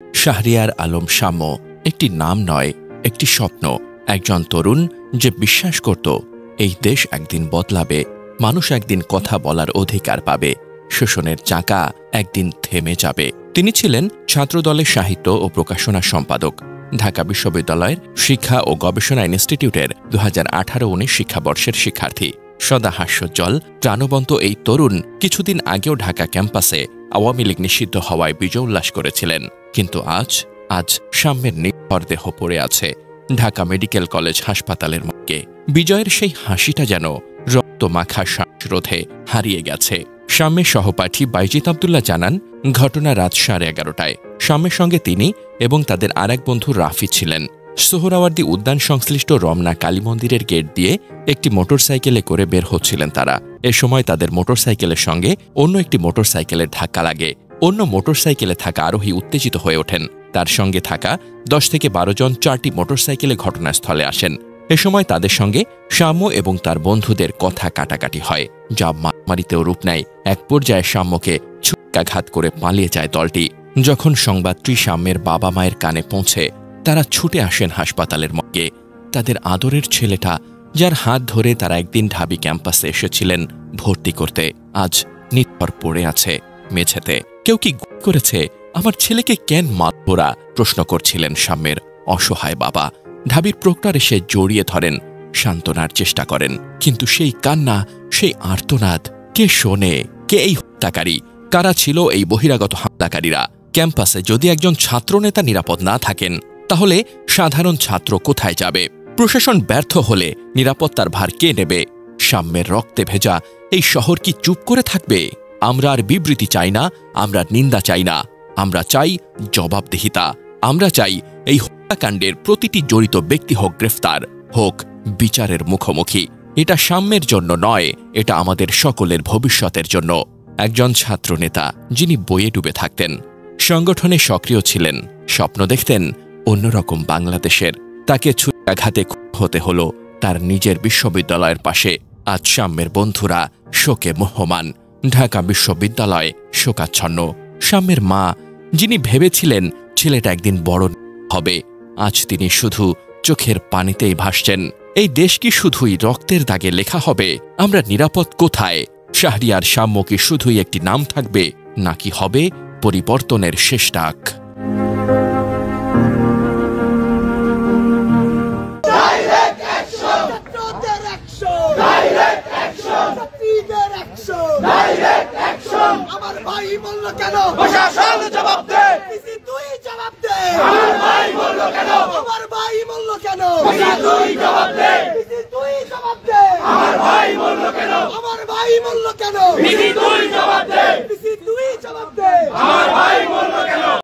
শাহরিয়ার আলম শাম্য একটি নাম নয়, একটি স্বপ্ন। একজন তরুণ যে বিশ্বাস করত এই দেশ একদিন বদলাবে, মানুষ একদিন কথা বলার অধিকার পাবে, শোষণের চাকা একদিন থেমে যাবে। তিনি ছিলেন ছাত্রদলের সাহিত্য ও প্রকাশনা সম্পাদক, ঢাকা বিশ্ববিদ্যালয়ের শিক্ষা ও গবেষণা ইনস্টিটিউটের 2018-19 শিক্ষাবর্ষের শিক্ষার্থী। সদা হাস্যোজ্জ্বল প্রাণবন্ত এই তরুণ কিছুদিন আগেও ঢাকা ক্যাম্পাসে আওয়ামী লীগ নিষিদ্ধ হওয়ায় বিজয় উল্লাস করেছিলেন। কিন্তু আজ শাম্যের নিথর দেহ পড়ে আছে ঢাকা মেডিকেল কলেজ হাসপাতালের মর্গে। বিজয়ের সেই হাসিটা যেন রক্তমাখা শ্বাসরোধে হারিয়ে গেছে। শাম্যের সহপাঠী বাইজিত আব্দুল্লাহ জানান, ঘটনা রাত 11:30টায়। শাম্যের সঙ্গে তিনি এবং তাদের আরেক বন্ধু রাফি ছিলেন। সোহরাওয়ার্দী উদ্যান সংশ্লিষ্ট রমনা কালী মন্দিরের গেট দিয়ে একটি মোটরসাইকেলে করে বের হচ্ছিলেন তারা। এ সময় তাদের মোটরসাইকেলের সঙ্গে অন্য একটি মোটরসাইকেলের ধাক্কা লাগে। অন্য মোটরসাইকেলে থাকা আরোহী উত্তেজিত হয়ে ওঠেন। তার সঙ্গে থাকা 10 থেকে 12 জন 4টি মোটরসাইকেলে ঘটনাস্থলে আসেন। এ সময় তাদের সঙ্গে শাম্য এবং তার বন্ধুদের কথা কাটাকাটি হয়, যা মারামারিতেও রূপ নেয়। এক পর্যায়ে শাম্যকে ছুটকাঘাত করে পালিয়ে যায় দলটি। যখন সংবাদটি শাম্যের বাবা মায়ের কানে পৌঁছে, তারা ছুটে আসেন হাসপাতালের মর্গে। তাদের আদরের ছেলেটা, যার হাত ধরে তারা একদিন ঢাবি ক্যাম্পাসে এসেছিলেন ভর্তি করতে, আজ নিথর পড়ে আছে মেঝেতে। কেউ কি করেছে? আমার ছেলেকে কেন মারবরা? প্রশ্ন করছিলেন শাম্যের অসহায় বাবা। ঢাবির প্রক্টর এসে জড়িয়ে ধরেন, সান্ত্বনার চেষ্টা করেন। কিন্তু সেই কান্না, সেই আর্তনাদ কে শোনে? কে এই হত্যাকারী? কারা ছিল এই বহিরাগত হামলাকারীরা? ক্যাম্পাসে যদি একজন ছাত্রনেতা নিরাপদ না থাকেন, তাহলে সাধারণ ছাত্র কোথায় যাবে? প্রশাসন ব্যর্থ হলে নিরাপত্তার ভার কে নেবে? শাম্যের রক্তে ভেজা এই শহর কি চুপ করে থাকবে? আমরা আর বিবৃতি চাই না, আমরা নিন্দা চাই না, আমরা চাই জবাবদিহিতা। আমরা চাই এই হত্যাকাণ্ডের প্রতিটি জড়িত ব্যক্তি হোক গ্রেফতার, হোক বিচারের মুখোমুখি। এটা শাম্যের জন্য নয়, এটা আমাদের সকলের ভবিষ্যতের জন্য। একজন ছাত্রনেতা যিনি বইয়ে ডুবে থাকতেন, সংগঠনে সক্রিয় ছিলেন, স্বপ্ন দেখতেন অন্যরকম বাংলাদেশের, তাকে ছুরিকাঘাতে হতে হল তার নিজের বিশ্ববিদ্যালয়ের পাশে। আজ শাম্যের বন্ধুরা শোকে মুহ্যমান, ঢাকা বিশ্ববিদ্যালয় শোকাচ্ছন্ন। শাম্যের মা, যিনি ভেবেছিলেন ছেলেটা একদিন বড় হবে, আজ তিনি শুধু চোখের পানিতেই ভাসছেন। এই দেশ কি শুধুই রক্তের দাগে লেখা হবে? আমরা নিরাপদ কোথায়? শাহরিয়ার শাম্য কি শুধুই একটি নাম থাকবে, নাকি হবে পরিবর্তনের শেষ ডাক? আমার ভাই বলল কেন? প্রশাসন জবাব দে। তুই জবাব দে। আমার ভাই বলল কেন? আমার ভাই বলল কেন? তুই জবাব দে।